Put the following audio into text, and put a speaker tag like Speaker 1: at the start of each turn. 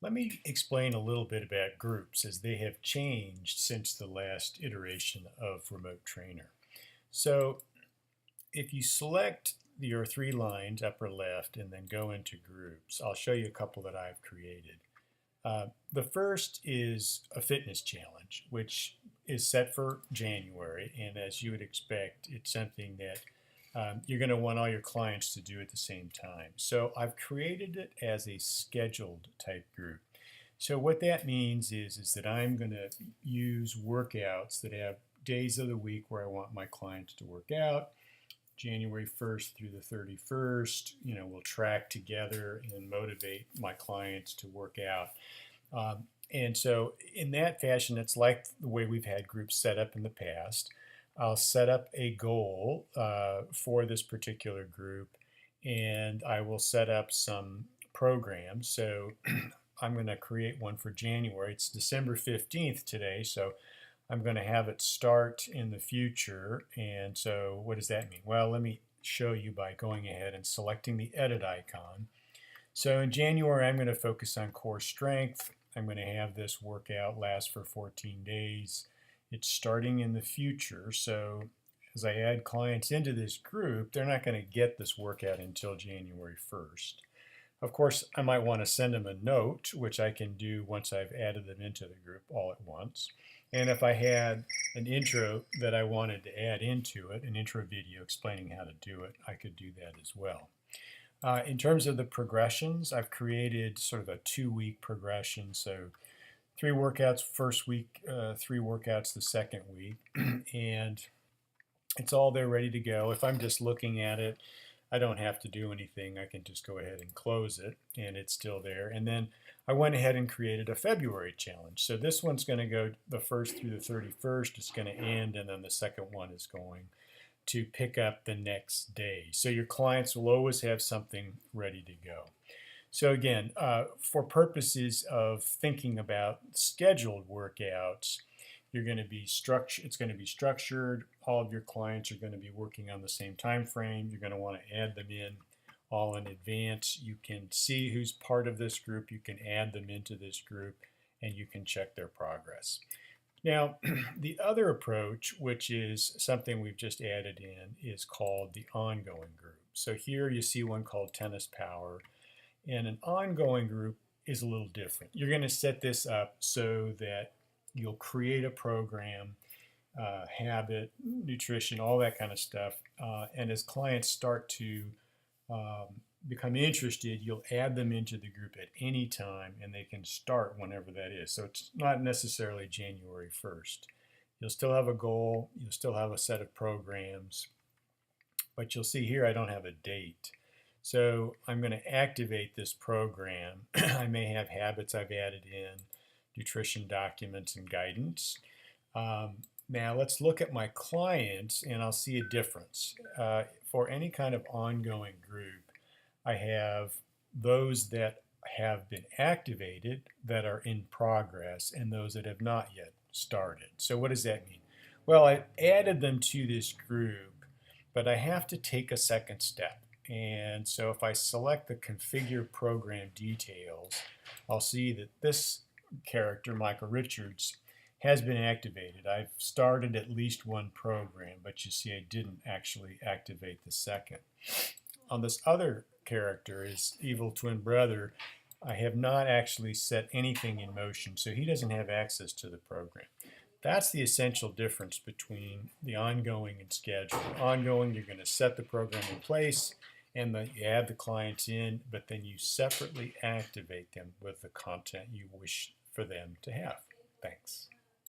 Speaker 1: Let me explain a little bit about groups as they have changed since the last iteration of Remote Trainer. So if you select your three lines upper left and then go into groups, I'll show you a couple that I've created. The first is a fitness challenge, which is set for January, and as you would expect, it's something that you're going to want all your clients to do at the same time. So I've created it as a scheduled type group. So what that means is that I'm going to use workouts that have days of the week where I want my clients to work out. January 1st through the 31st, we'll track together and motivate my clients to work out. And so in that fashion, it's like the way we've had groups set up in the past. I'll set up a goal for this particular group, and I will set up some programs. So I'm going to create one for January. It's December 15th today, so I'm going to have it start in the future. And so what does that mean? Well, let me show you by going ahead and selecting the edit icon. So in January, I'm going to focus on core strength. I'm going to have this workout last for 14 days. It's starting in the future, so as I add clients into this group, they're not going to get this workout until January 1st. Of course, I might want to send them a note, which I can do once I've added them into the group all at once. And if I had an intro that I wanted to add into it, an intro video explaining how to do it, I could do that as well. In terms of the progressions, I've created sort of a 2-week progression. So 3 workouts first week, 3 workouts the second week, and it's all there ready to go. If I'm just looking at it, I don't have to do anything. I can just go ahead and close it, and it's still there. And then I went ahead and created a February challenge. So this one's going to go the 1st through the 31st. It's going to end, and then the second one is going to pick up the next day. So your clients will always have something ready to go. So again, for purposes of thinking about scheduled workouts, you're going to be it's going to be structured. All of your clients are going to be working on the same time frame. You're going to want to add them in all in advance. You can see who's part of this group. You can add them into this group, and you can check their progress. Now, the other approach, which is something we've just added in, is called the ongoing group. So here you see one called Tennis Power, and an ongoing group is a little different. You're going to set this up so that you'll create a program, habit, nutrition, all that kind of stuff, and as clients start to become interested, you'll add them into the group at any time, and they can start whenever that is. So it's not necessarily January 1st. You'll still have a goal, you'll still have a set of programs, but you'll see here I don't have a date. So I'm going to activate this program. I may have habits I've added in, nutrition documents and guidance. Now let's look at my clients, and I'll see a difference. For any kind of ongoing group, I have those that have been activated that are in progress and those that have not yet started. So what does that mean? Well, I added them to this group, but I have to take a second step. And so if I select the configure program details, I'll see that this character, Michael Richards, has been activated. I've started at least one program, but you see I didn't actually activate the second. On this other character, his evil twin brother, I have not actually set anything in motion, so he doesn't have access to the program. That's the essential difference between the ongoing and scheduled. Ongoing, you're going to set the program in place, and you add the clients in, but then you separately activate them with the content you wish for them to have. Thanks.